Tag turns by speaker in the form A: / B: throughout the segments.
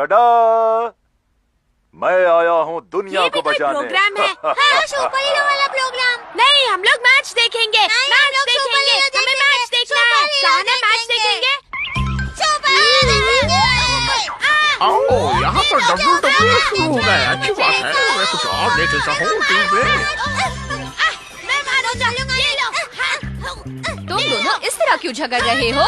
A: टाडा, मैं आया हूँ दुनिया को बचाने।
B: प्रोग्राम है। हाँ, सुपर हीरो वाला प्रोग्राम। नहीं, हम लोग मैच देखेंगे। मैच देखेंगे। हमें मैच देखना है। कहाँ मैच देखेंगे?
C: ओह, यहाँ पर WWE शुरू हो गया। अच्छी बात है। मैं कुछ और देख लेता हूँ टीवी में।
D: तुम दोनों इस तरह क्यों झगड़ रहे हो?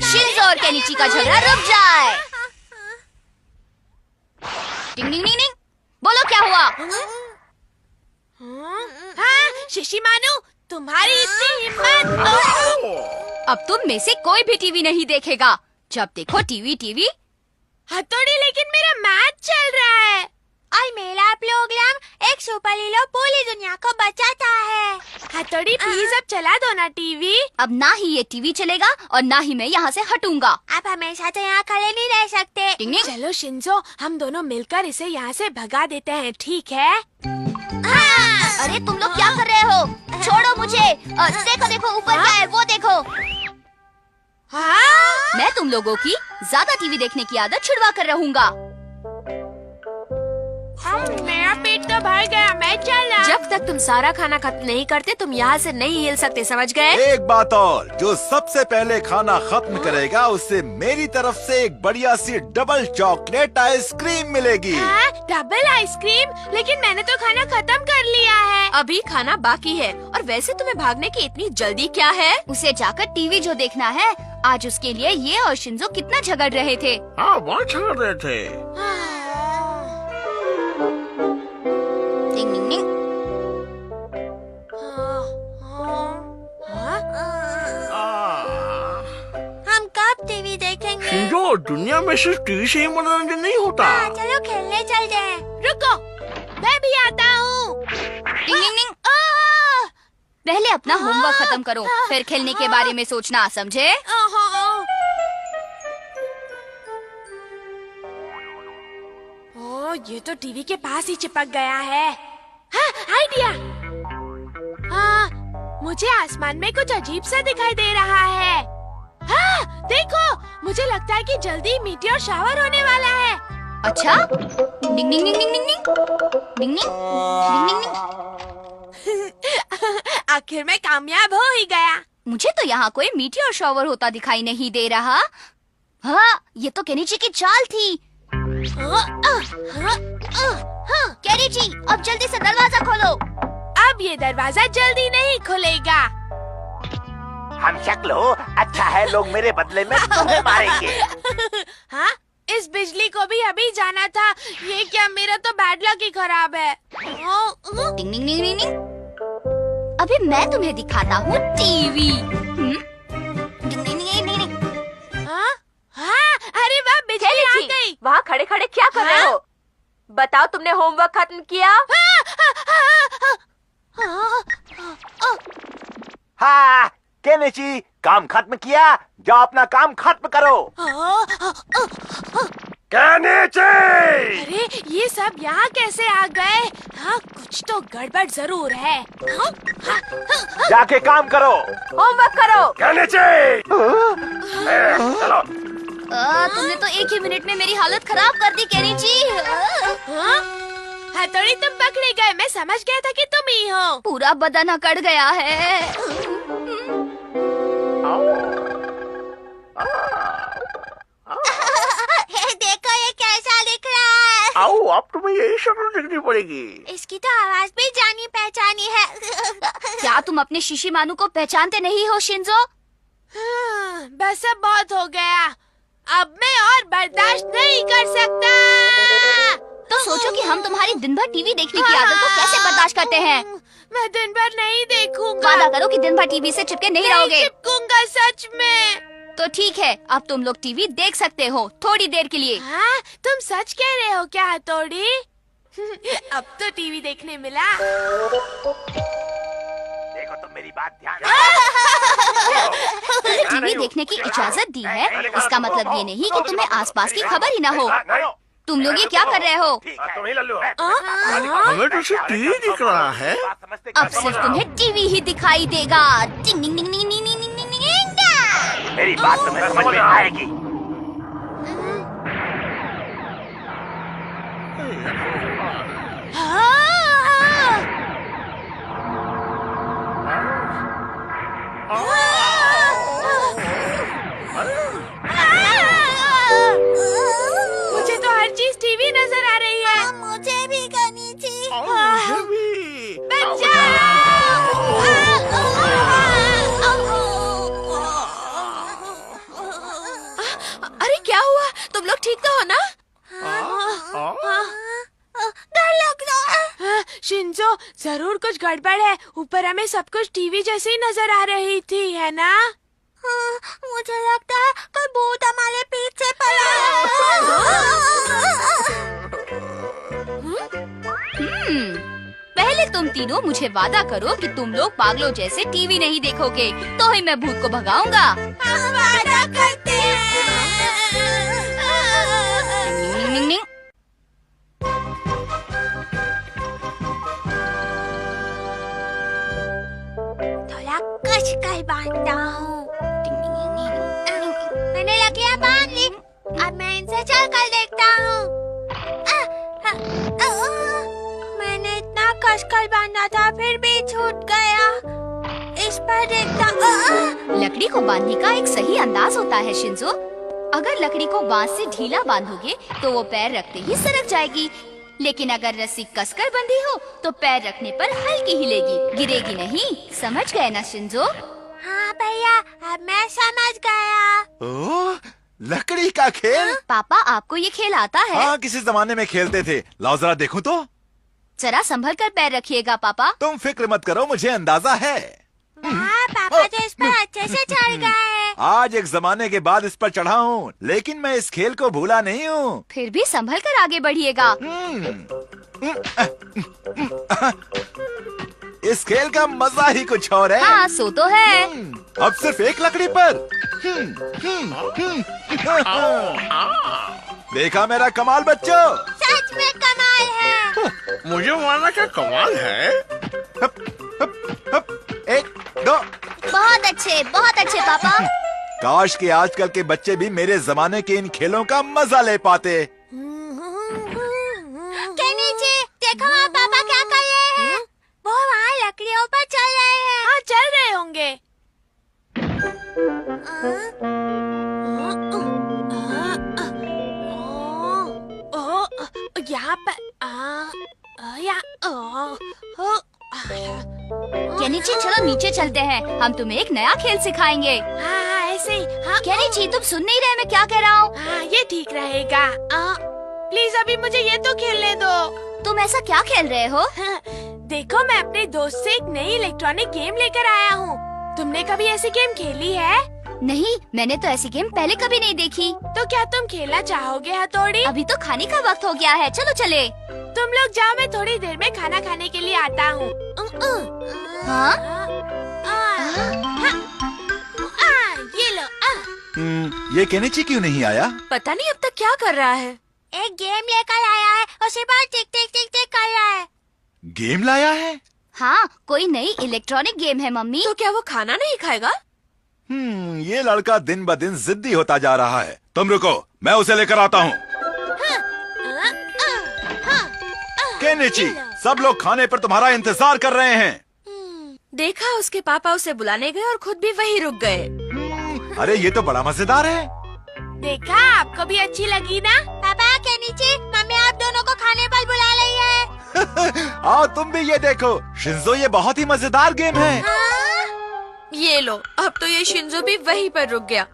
D: शिंजो और केनिची का झगड़ा रुक जाए। टिंग टिंग टिंग, बोलो क्या हुआ?
B: हाँ, शिशिमानु, तुम्हारी इतनी हिम्मत!
D: अब तुम में से कोई भी टीवी नहीं देखेगा। जब देखो टीवी।
B: हथौड़ी, लेकिन मेरा मैच चल रहा है। और मेरा प्रोग्राम एक सुपर हीरो पूरी दुनिया को बचाता है। हथौड़ी, प्लीज अब चला दो ना टीवी।
D: अब ना ही ये टीवी चलेगा और ना ही मैं यहाँ से हटूंगा।
B: आप हमेशा तो यहाँ खड़े नहीं रह सकते।
D: टिंग टिंग।
B: चलो शिंजो, हम दोनों मिलकर इसे यहाँ से भगा देते हैं, ठीक है?
D: अरे तुम लोग क्या कर रहे हो? छोड़ो मुझे। देखो ऊपर क्या है वो देखो।
B: हाँ?
D: मैं तुम लोगों की ज्यादा टीवी देखने की आदत छुड़वा कर रहूंगा।
B: मेरा पेट तो भर गया, मैं चला।
E: जब तक तुम सारा खाना खत्म नहीं करते तुम यहाँ से नहीं हिल सकते, समझ गए?
A: एक बात और, जो सबसे पहले खाना खत्म करेगा उसे मेरी तरफ से एक बढ़िया सी डबल चॉकलेट आइसक्रीम मिलेगी।
B: Double ice cream? लेकिन मैंने तो खाना खत्म कर लिया है।
E: अभी खाना बाकी है। और वैसे तुम्हें भागने की इतनी जल्दी क्या है?
D: उसे जाकर टीवी जो देखना है। आज उसके लिए ये और शिंजो कितना झगड़ रहे थे।
C: हाँ, बहुत झगड़ रहे थे।
D: टिंग टिंग टिंग।
B: हम कब टीवी देखेंगे?
C: शिंजो, दुनिया में सिर्फ टीवी से ही मनोरंजन नहीं होता।
B: चलो खेलने चलते हैं। रुको, मैं भी आता हूँ।
D: टिंग टिंग टिंग। पहले अपना होमवर्क खत्म करो, फिर खेलने के बारे में सोचना, समझे?
B: ये तो टीवी के पास ही चिपक गया है। हाँ, आइडिया। हाँ, मुझे आसमान में कुछ अजीब सा दिखाई दे रहा है। हाँ, देखो, मुझे लगता है कि जल्दी मीटियोर शावर होने वाला है।
D: अच्छा? डिंग डिंग डिंग डिंग डिंग डिंग डिंग डिंग डिंग।
B: आखिर मैं कामयाब हो ही गया।
D: मुझे तो यहाँ कोई मीटियोर शावर होता दिखाई नहीं दे रहा। हाँ, ये तो केनिची की चाल थी। केनिची, अब जल्दी से दरवाजा खोलो।
B: अब ये दरवाजा जल्दी नहीं खुलेगा।
F: हम शक्ल हो, अच्छा है लोग मेरे बदले में तुम्हें मारेंगे।
B: हाँ, इस बिजली को भी अभी जाना था। ये क्या, मेरा तो बैड लक ही खराब है।
D: डिंग डिंग डिंग डिंग डिंग। अभी मैं तुम्हें दिखाता हूँ टीवी। डिंग डिंग डिंग डिंग डिंग।
B: हाँ? हाँ, अरे वाह, बिजली आ गई।
E: वहाँ खड़े खड़े क्या कर रहे हो? बताओ, तुमने होमवर्क खत्म किया?
F: हाँ, केनिची, काम खत्म किया? जाओ अपना काम खत्म करो। केनिची!
B: अरे, ये सब यहाँ कैसे आ गए? हाँ, कुछ तो गड़बड़ जरूर है।
F: जाके काम करो।
E: होमवर्क करो।
F: केनिची! चलो।
D: तुमने तो एक ही मिनट में मेरी हालत खराब कर दी, केनिची।
B: हथौड़ी, तुम पकड़े गए। मैं समझ गया था कि तुम ही हो।
D: पूरा बदन अकड़ गया है।
B: देखो, ये कैसा दिख रहा है।
C: आओ, अब तुम्हें यही शक्ल देखनी पड़ेगी।
B: इसकी तो आवाज भी जानी पहचानी है।
D: क्या तुम अपने शिशिमानु को पहचानते नहीं हो, शिंजो?
B: बस अब बहुत हो गया। अब मैं और बर्दाश्त नहीं कर सकता।
D: तो सोचो कि हम तुम्हारी दिन भर टीवी देखने की आदत को कैसे बर्दाश्त करते हैं।
B: मैं दिन भर नहीं देखूंगा।
D: वादा करो कि दिन भर टीवी से चिपके नहीं रहोगे।
B: चिपकूंगा, सच में।
D: तो ठीक है, अब तुम लोग टीवी देख सकते हो, थोड़ी देर के लिए।
B: हाँ, तुम सच कह रहे हो क्या, हथौड़ी? अब तो टीवी देखने मिला।
F: देखो, तुम मेरी बात ध्यान
D: तुम्हें टीवी देखने की इजाजत दी है, इसका मतलब ये नहीं कि तुम्हें आसपास की खबर ही ना हो। तुम लोग ये क्या कर रहे हो?
C: हमें तो सिर्फ टीवी दिख रहा है।
D: अब सिर्फ तुम्हें टीवी ही दिखाई देगा। टिंग टिंग टिंग टिंग टिंग टिंग टिंग टिंग।
F: मेरी बात तुम्हें समझ में आएगी।
B: मुझे तो हर चीज टीवी नजर आ रही है।
D: मुझे भी करनी थी।
C: मुझे भी।
B: अरे क्या हुआ? तुम लोग ठीक तो हो ना? डर लग रहा है। शिंजो, जरूर कुछ गड़बड़ है। ऊपर हमें सब कुछ टीवी जैसे ही नजर आ रही थी, है ना?
D: मुझे लगता है कोई भूत हमारे पीछे पड़ा है। पहले तुम तीनों मुझे वादा करो कि तुम लोग पागलों जैसे टीवी नहीं देखोगे, तो ही मैं भूत को भगाऊंगा।
B: हम वादा करते हैं।
D: थोड़ा कस कर बांधता हूँ। मैंने लकड़ियाँ बांध ली, अब मैं इनसे चल कर देखता हूँ। मैंने इतना कस कर बांधा था, फिर भी छूट गया। इस पर देखता। लकड़ी को बांधने का एक सही अंदाज होता है शिंजो। अगर लकड़ी को बांस से ढीला बांधोगे तो वो पैर रखते ही सरक जाएगी, लेकिन अगर रस्सी कसकर बंधी हो तो पैर रखने पर हल्की हिलेगी, गिरेगी नहीं। समझ गए ना शिंजो? हाँ भैया, अब मैं समझ गया।
A: ओह, लकड़ी का खेल।
D: पापा, आपको ये खेल आता है?
A: हाँ, किसी जमाने में खेलते थे। लाओ जरा देखूं तो।
D: जरा संभल कर पैर रखिएगा पापा।
A: तुम फिक्र मत करो, मुझे अंदाजा है।
D: हाँ, पापा तो इस पर अच्छे से चढ़ गए।
A: आज एक जमाने के बाद इस पर चढ़ा हूँ, लेकिन मैं इस खेल को भूला नहीं हूँ।
D: फिर भी संभल कर आगे बढ़िएगा।
A: इस खेल का मजा ही कुछ और है।
D: हाँ, सो तो है।
A: अब सिर्फ एक लकड़ी पर। देखा मेरा कमाल बच्चों?
D: सच में कमाल है।
C: मुझे माना क्या कमाल है।
A: एक, दो।
D: बहुत अच्छे पापा।
A: काश कि आजकल के बच्चे भी मेरे जमाने के इन खेलों का मजा ले पाते।
D: केनिची, देखो वहाँ पापा क्या कर रहे हैं। वो वहाँ लकड़ियों पर चल रहे हैं।
B: हाँ, चल रहे होंगे। यहाँ पर
D: केनिची, चलो नीचे चलते हैं, हम तुम्हें एक नया खेल सिखाएंगे।
B: हाँ, ऐसे ही। हाँ,
D: केनिची, तुम सुन नहीं रहे मैं क्या कह रहा हूँ?
B: हाँ, ये ठीक रहेगा। प्लीज अभी मुझे ये तो खेलने दो।
D: तुम ऐसा क्या खेल रहे हो?
B: देखो, मैं अपने दोस्त से एक नई इलेक्ट्रॉनिक गेम लेकर आया हूँ। तुमने कभी ऐसी गेम खेली है?
D: नहीं, मैंने तो ऐसी गेम पहले कभी नहीं देखी।
B: तो क्या तुम खेलना चाहोगे हथौड़ी?
D: अभी तो खाने का वक्त हो गया है, चलो चले।
B: तुम लोग जाओ, मैं थोड़ी देर में खाना खाने के लिए आता हूँ।
D: हाँ?
B: ये लो।
A: ये केनिची क्यों नहीं आया?
B: पता नहीं अब तक क्या कर रहा है।
D: एक गेम लेकर आया है, उसी पर टिक टिक टिक टिक कर रहा है।
A: गेम लाया है?
D: हाँ, कोई नई इलेक्ट्रॉनिक गेम है मम्मी।
B: तो क्या वो खाना नहीं खाएगा?
A: ये लड़का दिन ब दिन जिद्दी होता जा रहा है। तुम रुको, मैं उसे लेकर आता हूँ। केनिची, सब लोग खाने पर तुम्हारा इंतजार कर रहे हैं।
B: देखा, उसके पापा उसे बुलाने गए और खुद भी वहीं रुक गए।
A: अरे ये तो बड़ा मजेदार है।
B: देखा, आपको भी अच्छी लगी ना?
D: पापा, केनिची, मम्मी आप दोनों को खाने पर बुला रही है।
A: आओ तुम भी ये देखो। शिंजो, ये बहुत ही मजेदार गेम है।
B: ये लो, अब तो ये शिंजो भी वहीं पर रुक गया।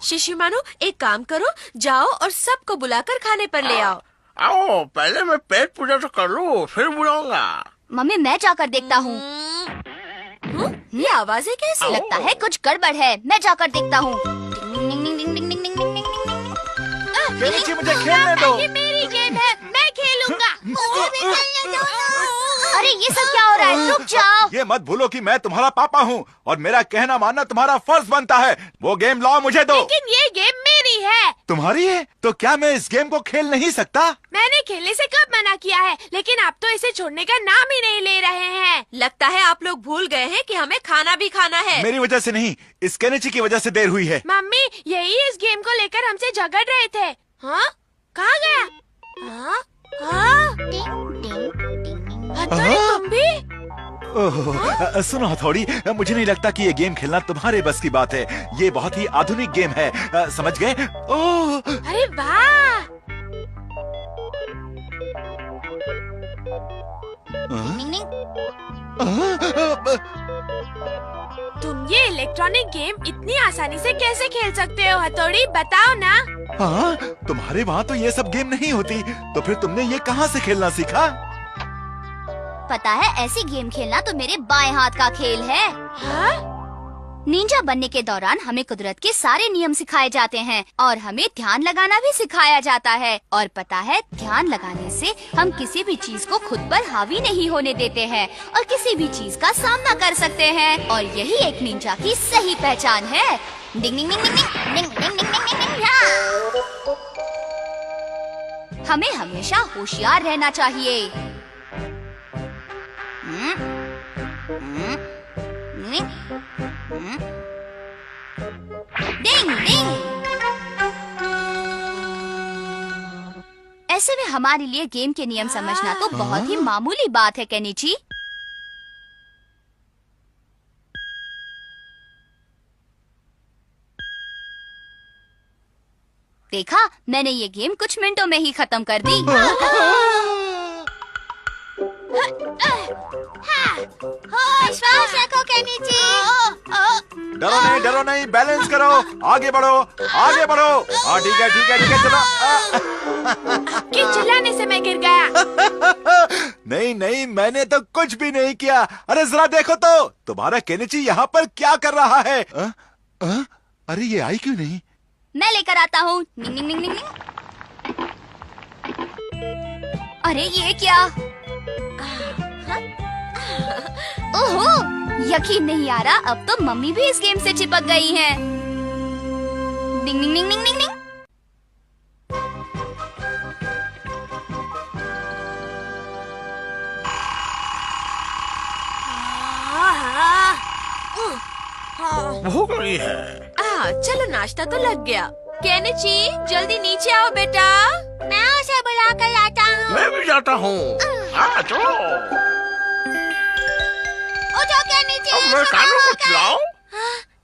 B: शिशिमानु, एक काम करो, जाओ और सबको बुलाकर खाने पर ले आओ।
C: आओ, पहले मैं पेट पूजा तो कर लूँ, फिर बुलाऊंगा।
D: मम्मी, मैं जाकर देखता हूँ।
B: ये आवाजें कैसी?
D: लगता है कुछ गड़बड़ है, मैं जाकर देखता हूँ।
A: केनिची, मुझे खेलने दो।
B: ये मेरी गेम है, मैं खेलूंगा।
D: अरे ये सब क्या हो रहा है? रुक जाओ।
A: ये मत भूलो कि मैं तुम्हारा पापा हूँ और मेरा कहना मानना तुम्हारा फर्ज बनता है। वो गेम लाओ मुझे दो।
B: लेकिन ये गेम मेरी है।
A: तुम्हारी है? तो क्या मैं इस गेम को खेल नहीं सकता?
B: मैंने खेलने से कब मना किया है, लेकिन आप तो इसे छोड़ने का नाम ही नहीं ले रहे हैं। लगता है आप लोग भूल गए हैं कि हमें खाना भी खाना है।
A: मेरी वजह से नहीं, इस केनिची की वजह से देर हुई है।
B: मम्मी, यही इस गेम को लेकर हमसे झगड़ रहे थे। हाँ, कहाँ गया? हाँ? हाँ? हथौड़ी तुम भी?
A: ओह, सुनो हथौड़ी, मुझे नहीं लगता कि ये गेम खेलना तुम्हारे बस की बात है। ये बहुत ही आधुनिक गेम है, समझ गए? ओह,
B: अरे वाह! तुम ये इलेक्ट्रॉनिक गेम इतनी आसानी से कैसे खेल सकते हो हथौड़ी, बताओ ना।
A: हाँ, तुम्हारे वहाँ तो ये सब गेम नहीं होती, तो फिर तुमने ये कहाँ से खेलना सीखा?
D: पता है, ऐसी गेम खेलना तो मेरे बाएं हाथ का खेल है।
B: हाँ?
D: निंजा बनने के दौरान हमें कुदरत के सारे नियम सिखाए जाते हैं और हमें ध्यान लगाना भी सिखाया जाता है। और पता है, ध्यान लगाने से हम किसी भी चीज को खुद पर हावी नहीं होने देते हैं और किसी भी चीज का सामना कर सकते हैं। और यही एक निंजा की सही पहचान है। डिंग डिंग डिंग डिंग डिंग डिंग डिंग डिंग डिंग डिंग डिंग। हमें हमेशा होशियार रहना चाहिए। डिंग डिंग। ऐसे में हमारे लिए गेम के नियम समझना तो बहुत ही मामूली बात है केनिची। देखा, मैंने ये गेम कुछ मिनटों में ही खत्म कर दी। विश्वास रखो केनिची।
A: डरो नहीं, बैलेंस करो, आगे बढ़ो, आगे बढ़ो। हाँ, ठीक है, चलो।
B: कि चिल्लाने से मैं गिर गया।
A: नहीं, मैंने तो कुछ भी नहीं किया। अरे जरा देखो तो, तुम्हारा केनिची यहाँ पर क्या कर रहा है? अरे ये आई क्यों नहीं?
D: मैं लेकर आता हूँ। अरे ये क्या? ओहो, यकीन नहीं आ रहा, अब तो मम्मी भी इस गेम से चिपक गई हैं। डिंग डिंग डिंग डिंग डिंग डिंग।
C: हो गई है।
B: चलो, नाश्ता तो लग गया। केनिची, जल्दी नीचे आओ बेटा। मैं उसे बुला कर लाता हूँ।
C: मैं भी जाता हूँ। चलो।
B: उठो केनिची,
C: मैं कानों को खिलाओ।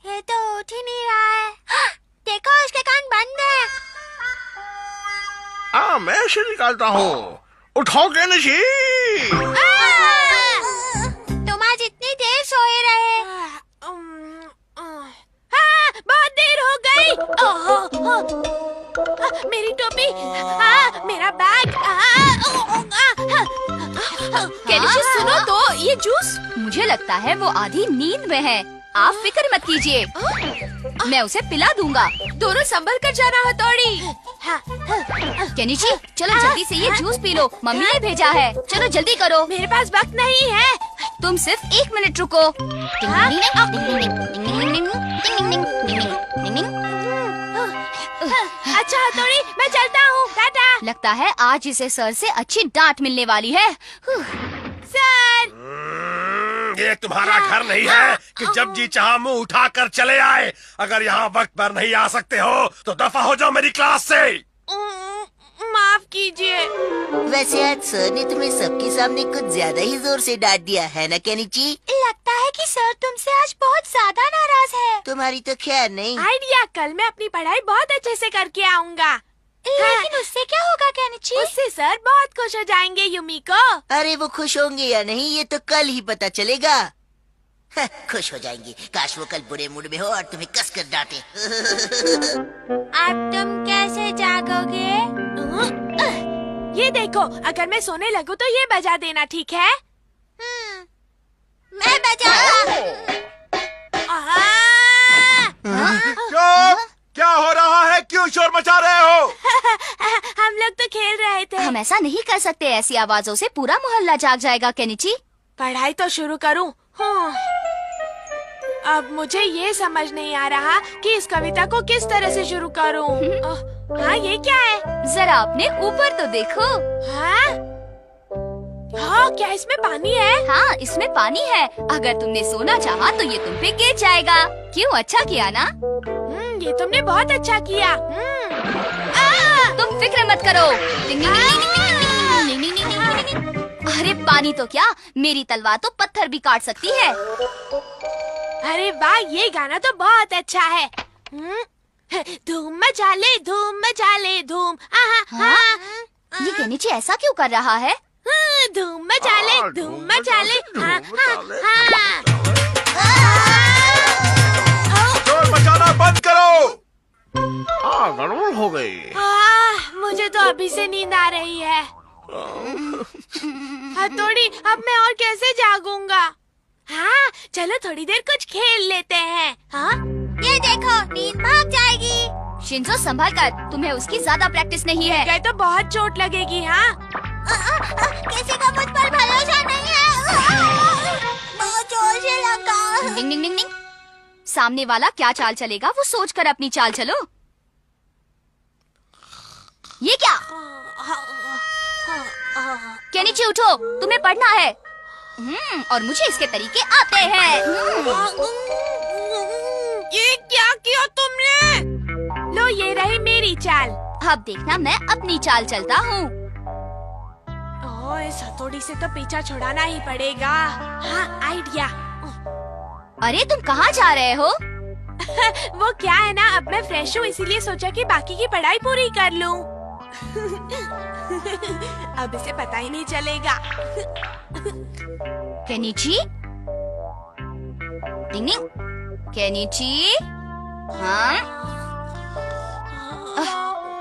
B: ये तो उठ ही नहीं रहा है। देखो, उसके कान बंद हैं।
C: मैं इसे निकालता हूँ। उठाओ केनिची।
B: तुम आज इतनी देर सोए रहे। बहुत देर हो गई। मेरी टोपी, मेरा बैग। केनिची, सुनो तो, ये जूस।
D: मुझे लगता है वो आधी नींद में है। आप फिक्र मत कीजिए, मैं उसे पिला दूंगा।
B: दोनों संभल कर जाना हथौड़ी।
D: केनिची, चलो जल्दी से ये जूस पी लो, मम्मी ने भेजा है। चलो जल्दी करो।
B: मेरे पास वक्त नहीं है।
D: तुम सिर्फ 1 मिनट रुको।
B: अच्छा हथौड़ी, मैं चलता हूँ, टाटा।
D: लगता है आज इसे सर से अच्छी डांट मिलने वाली है।
B: सर,
C: ये तुम्हारा घर नहीं है कि जब जी चाहा मुंह उठा कर चले आए। अगर यहाँ वक्त पर नहीं आ सकते हो तो दफा हो जाओ मेरी क्लास से।
B: माफ कीजिए।
G: वैसे आज सर ने तुम्हें सबके सामने कुछ ज्यादा ही जोर से डांट दिया है ना केनिची?
B: लगता है कि सर तुमसे आज बहुत ज्यादा नाराज है।
G: तुम्हारी तो खैर नहीं।
B: आइडिया, कल मैं अपनी पढ़ाई बहुत अच्छे से करके आऊँगा। लेकिन उससे क्या होगा केनिची? उससे सर बहुत खुश हो जाएंगे युमिको।
G: अरे वो खुश होंगे या नहीं ये तो कल ही पता चलेगा। खुश हो जाएंगे। काश वो कल बुरे मूड में हो और तुम्हें कसकर डांटे।
B: अब तुम कैसे जागोगे? ये देखो, अगर मैं सोने लगूं तो ये बजा देना, ठीक है? मैं बजाऊंगा।
A: चुप! क्या हो रहा है? क्यों शोर मचा रहे हो?
B: हम लोग तो खेल रहे थे।
D: हम ऐसा नहीं कर सकते, ऐसी आवाजों से पूरा मोहल्ला जाग जाएगा केनिची।
B: पढ़ाई तो शुरू करूं। अब मुझे ये समझ नहीं आ रहा कि इस कविता को किस तरह से शुरू करूं। हाँ, ये क्या है?
D: जरा अपने ऊपर तो देखो।
B: हाँ, क्या इसमें पानी है?
D: हाँ, इसमें पानी है। अगर तुमने सोना चाहा तो ये तुम पे गिर जाएगा। क्यों, अच्छा किया ना?
B: ये तुमने बहुत अच्छा किया।
D: तुम फिक्र मत करो। डिंग डिंग डिंग डिंग डिंग डिंग डिंग। अरे पानी तो क्या, मेरी तलवार तो पत्थर भी काट सकती है।
B: अरे वाह, ये गाना तो बहुत अच्छा है। धूम मचा ले धूम।
D: हाँ? ये केनिची ऐसा क्यों कर रहा है?
B: धूम मचा ले
A: शोर मचाना बंद करो।
C: गड़बड़ हो गई।
B: मुझे तो अभी से नींद आ रही है। हथौड़ी, अब मैं और कैसे जागूंगा? हाँ, चलो थोड़ी देर कुछ खेल लेते हैं। हाँ?
D: ये देखो, नींद भाग जाएगी। शिंजो संभल कर, तुम्हें उसकी ज्यादा प्रैक्टिस नहीं है।
B: गए तो बहुत चोट लगेगी। हाँ,
D: किसी का मुझ पर भरोसा नहीं है। बहुत जोर से लगा। डिंग डिंग डिंग डिंग। सामने वाला क्या चाल चलेगा वो सोच कर अपनी चाल चलो। ये क्या? केनिची उठो, तुम्हें पढ़ना है। और मुझे इसके तरीके आते हैं।
B: ये क्या किया तुमने? लो, ये रही मेरी चाल।
D: अब देखना, मैं अपनी चाल चलता हूँ।
B: इस हथौड़ी से तो पीछा छुड़ाना ही पड़ेगा। हाँ, आइडिया।
D: अरे तुम कहाँ जा रहे हो?
B: वो क्या है ना, अब मैं फ्रेश हूँ इसीलिए सोचा कि बाकी की पढ़ाई पूरी कर लूँ। अब इसे पता ही नहीं चलेगा।
D: केनिची? डिंग डिंग। केनिची? हाँ?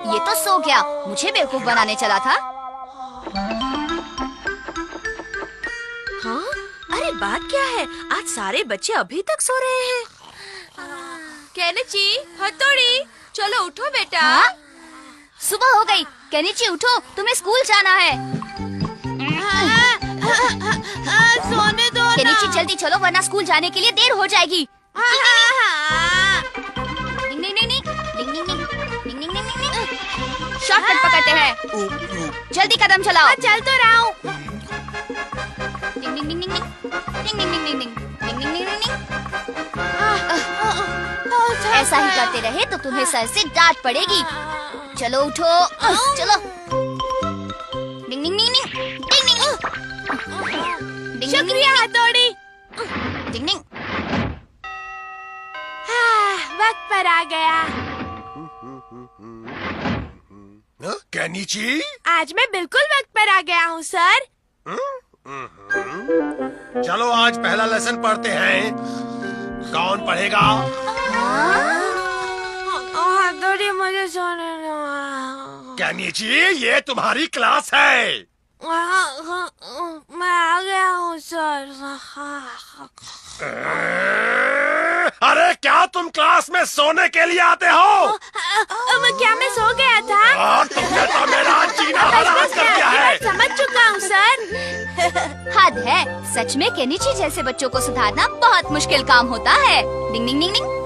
D: ये तो सो गया, मुझे बेवकूफ बनाने चला था।
E: हाँ? अरे बात क्या है, आज सारे बच्चे अभी तक सो रहे हैं। केनिची, हथौड़ी, चलो उठो बेटा।
D: हाँ? सुबह हो गई। केनिची उठो, तुम्हें स्कूल जाना है।
B: सोने दो ना।
D: केनिची जल्दी चलो, वरना स्कूल जाने के लिए देर हो जाएगी। डिंग डिंग डिंग डिंग, डिंग डिंग डिंग, डिंग डिंग डिंग डिंग। शॉर्टकट पकड़ते हैं, जल्दी कदम चलाओ।
B: चल तो रहा हूँ।
D: डिंग डिंग डिंग डिंग डिंग, डिंग डिंग डिंग डिंग डिंग, डिंग डिंग डिंग डिंग। ऐसा ही करते रहे तो तुम्हें सर से डांट पड़ेगी। चलो उठो, चलो। डिंग डिंग डिंग डिंग, डिंग डिंग डिंग।
B: शुक्रिया हथौड़ी।
D: डिंग डिंग।
B: वक्त पर आ गया।
C: केनिची?
B: आज मैं बिल्कुल वक्त पर आ गया हूँ सर।
C: चलो आज पहला लेसन पढ़ते हैं। कौन पढ़ेगा?
B: हथौड़ी, मुझे सोने दो।
C: केनिची, ये तुम्हारी क्लास है।
B: मैं आ गया हूँ सर।
C: अरे क्या तुम क्लास में सोने के लिए आते हो?
B: क्या मैं सो गया था?
C: तुमने तो मेरा जीना हराम कर दिया है।
B: समझ चुका हूँ सर।
D: हद है, सच में केनिची जैसे बच्चों को सुधारना बहुत मुश्किल काम होता है। डिंग डिंग डिंग डिंग।